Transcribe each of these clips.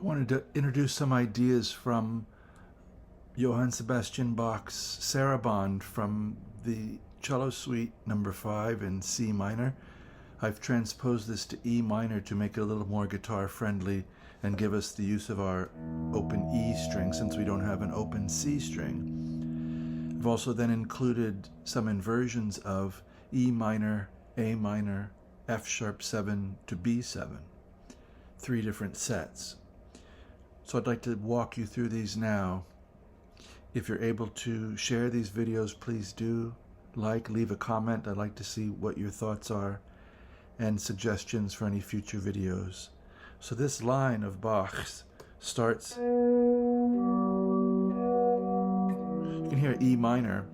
I wanted to introduce some ideas from Johann Sebastian Bach's Sarabande from the Cello Suite number 5 in C minor. I've transposed this to E minor to make it a little more guitar friendly and give us the use of our open E string since we don't have an open C string. I've also then included some inversions of E minor, A minor, F sharp 7 to B7, 3 different sets. So I'd like to walk you through these now. If you're able to share these videos, please do. Leave a comment. I'd like to see what your thoughts are and suggestions for any future videos. So this line of Bach's starts, you can hear E minor,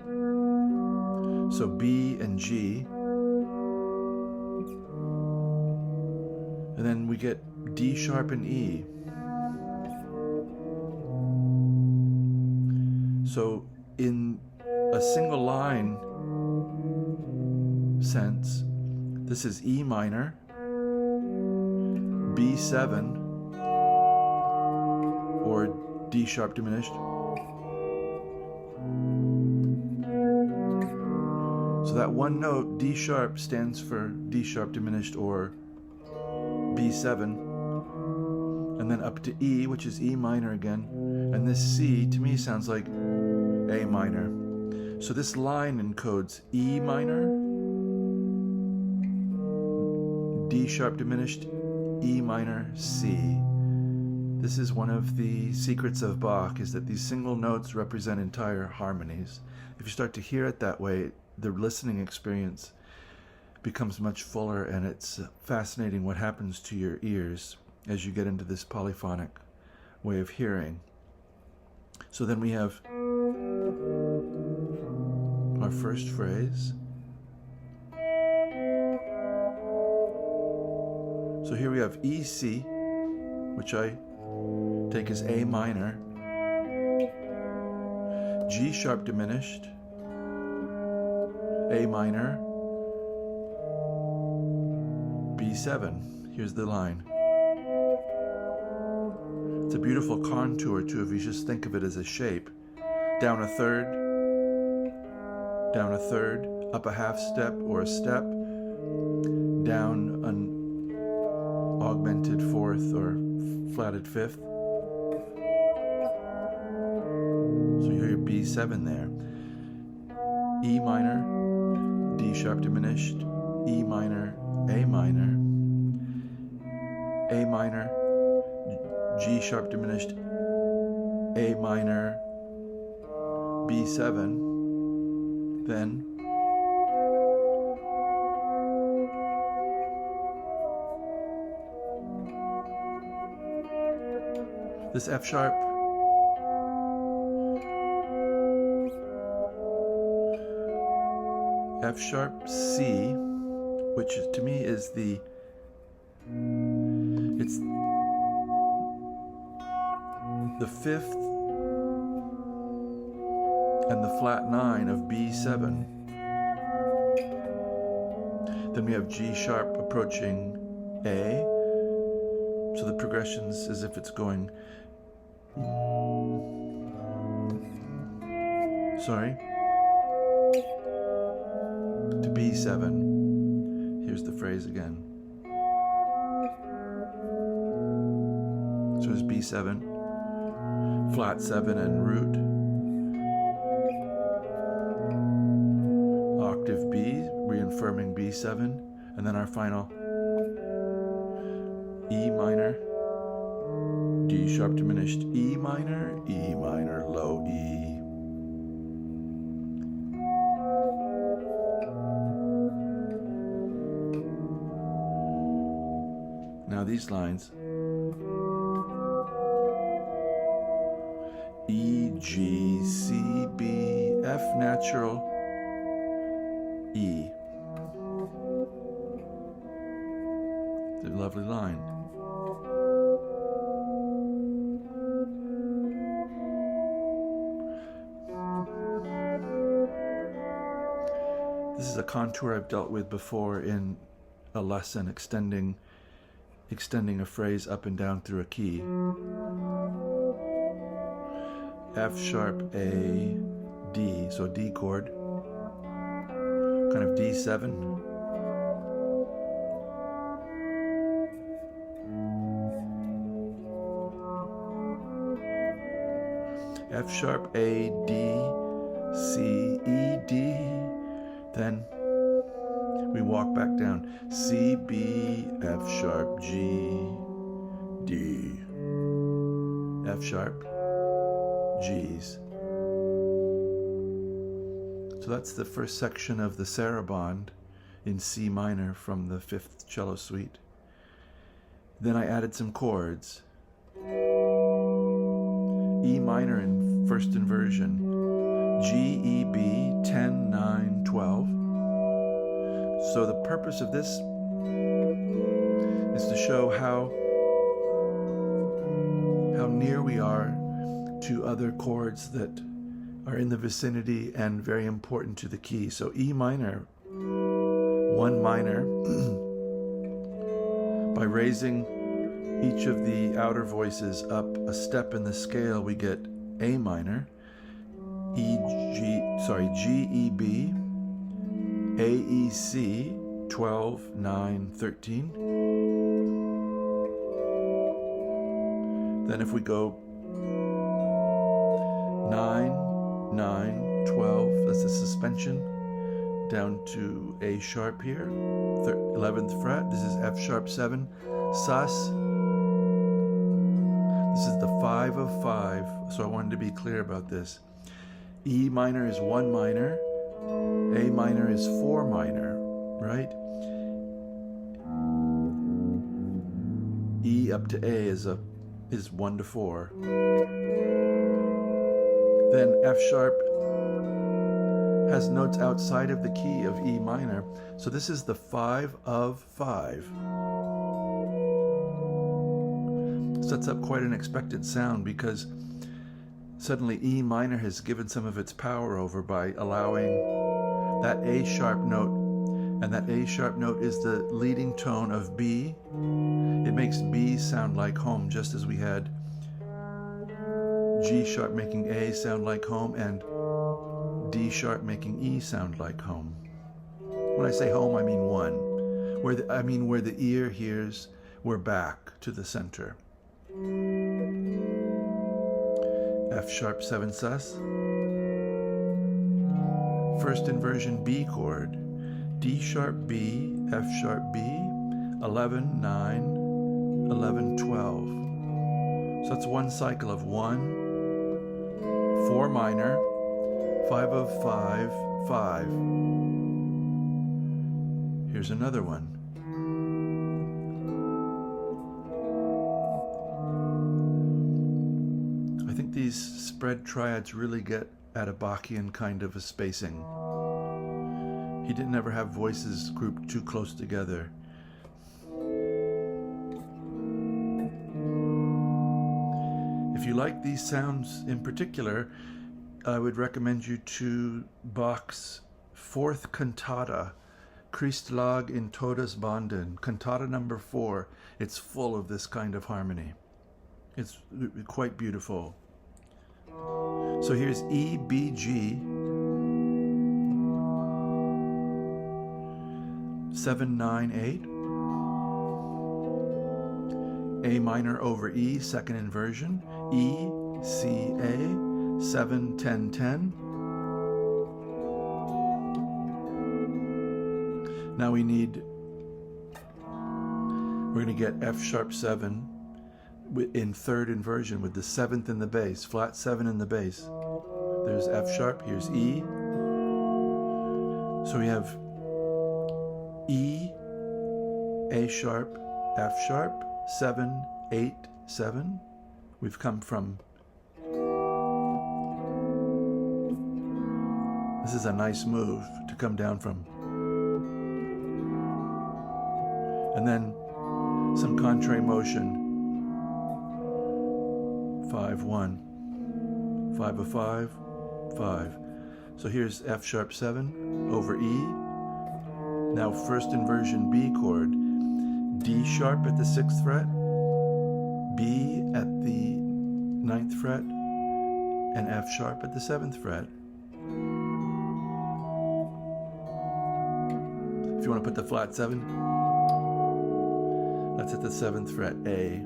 so B and G, and then we get D sharp and E. So in a single line sense, this is E minor, B7, or D sharp diminished. So that one note, D sharp, stands for D sharp diminished or B7, and then up to E, which is E minor again, and this C to me sounds like A minor. So this line encodes E minor, D sharp diminished, E minor, C. This is one of the secrets of Bach, is that these single notes represent entire harmonies. If you start to hear it that way, the listening experience becomes much fuller, and it's fascinating what happens to your ears as you get into this polyphonic way of hearing. So then we have our first phrase. So here we have EC, which I take as A minor, G sharp diminished, A minor, B7. Here's the line. It's a beautiful contour too, if you just think of it as a shape. Down a third, up a half step or a step, down an augmented fourth or flatted fifth. So you hear your B7 there. E minor, D sharp diminished, E minor, A minor, A minor, G sharp diminished, A minor, B7, then this F sharp, F sharp C, which to me is it's the fifth and the flat 9 of B7. Then we have G sharp approaching A. So the progression's as if it's going, to B7. Here's the phrase again. So it's B7, flat 7 and root, octave B, reaffirming B7, and then our final E minor, D sharp diminished, E minor, low E. Now these lines, E, G, C, B, F natural, E. It's a lovely line. This is a contour I've dealt with before in a lesson, extending extending a phrase up and down through a key. F sharp, A, D, so D chord, kind of D7. F sharp, A, D, C, E, D. Then we walk back down. C, B, F sharp, G, D. F sharp, G's. So that's the first section of the Sarabande in C minor from the Fifth Cello Suite. Then I added some chords. E minor in first inversion, G, E, B, 10, 9, 12. So the purpose of this is to show how near we are to other chords that are in the vicinity and very important to the key. So E minor, 1 minor, by raising each of the outer voices up a step in the scale, we get A minor, G, E, B, A, E, C, 12, 9, 13. Then if we go 9, 9, 12, that's the suspension, down to A sharp here, 11th fret, this is F sharp 7, sus. This is the 5 of 5, so I wanted to be clear about this. E minor is 1 minor, A minor is 4 minor, right? E up to A is 1 to 4. Then F sharp has notes outside of the key of E minor, so this is the 5 of 5. Sets up quite an unexpected sound because suddenly E minor has given some of its power over by allowing that A sharp note, and that A sharp note is the leading tone of B. It makes B sound like home, just as we had G sharp making A sound like home and D sharp making E sound like home. When I say home, I mean one. Where the ear hears, we're back to the center. F sharp 7 sus. First inversion B chord, D sharp B, F sharp B, 11, 9, 11, 12. So that's one cycle of 1, 4 minor, 5 of 5, 5. Here's another one. I think these spread triads really get at a Bachian kind of a spacing. He didn't ever have voices grouped too close together. If you like these sounds in particular, I would recommend you to Bach's 4th cantata, Christlag in Todesbanden, cantata number 4. It's full of this kind of harmony. It's quite beautiful. So here's E, B, G, 7, 9, 8. A minor over E, second inversion. E, C, A, 7, 10, 10. Now we're going to get F sharp 7 in third inversion with the 7th in the bass, flat 7 in the bass. There's F sharp, here's E. So we have E, A sharp, F sharp, 7, 8, 7. We've come from, this is a nice move to come down from. And then some contrary motion. 5, 1, 5 of 5, 5. So here's F sharp 7 over E. Now first inversion B chord, D, D sharp at the 6th fret, B at the 9th fret, and F sharp at the 7th fret. If you want to put the flat 7, that's at the 7th fret, A.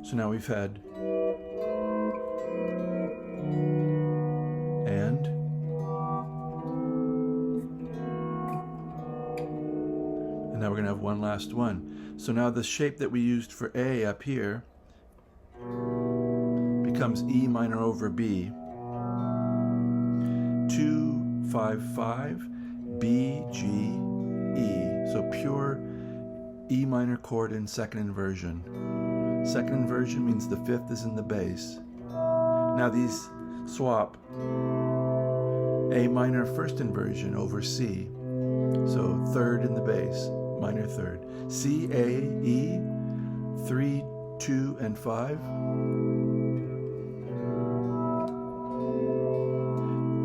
So now we've had and now we're going to have one last one. So now the shape that we used for A up here becomes E minor over B. 2, 5, 5, B, G, E. So pure E minor chord in second inversion. Second inversion means the 5th is in the bass. Now these swap A minor first inversion over C. So 3rd in the bass, minor 3rd. C, A, E, 3, 2, and 5.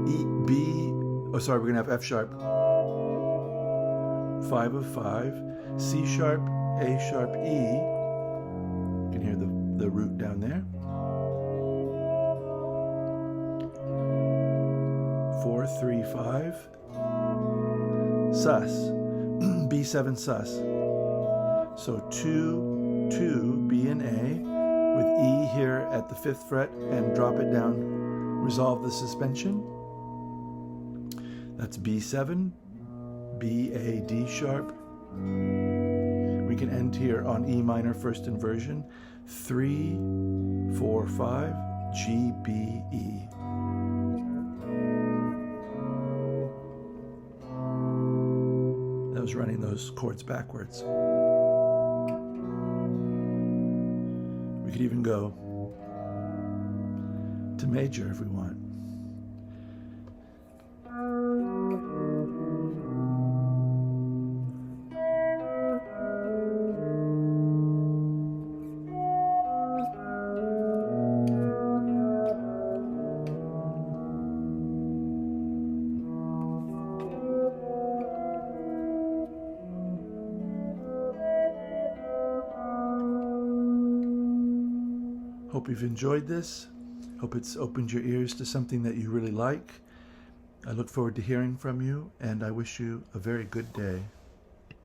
E, B, oh sorry, we're going to have F sharp. 5 of 5. C sharp, A sharp, E. You can hear the root down there. 4, 3, 5. Sus. B7 sus. So 2, 2, B and A, with E here at the 5th fret, and drop it down, resolve the suspension. That's B7, B, A, D sharp. We can end here on E minor first inversion. 3, 4, 5, G, B, E. That was running those chords backwards. We could even go to major if we want. Hope you've enjoyed this. Hope it's opened your ears to something that you really like. I look forward to hearing from you, and I wish you a very good day.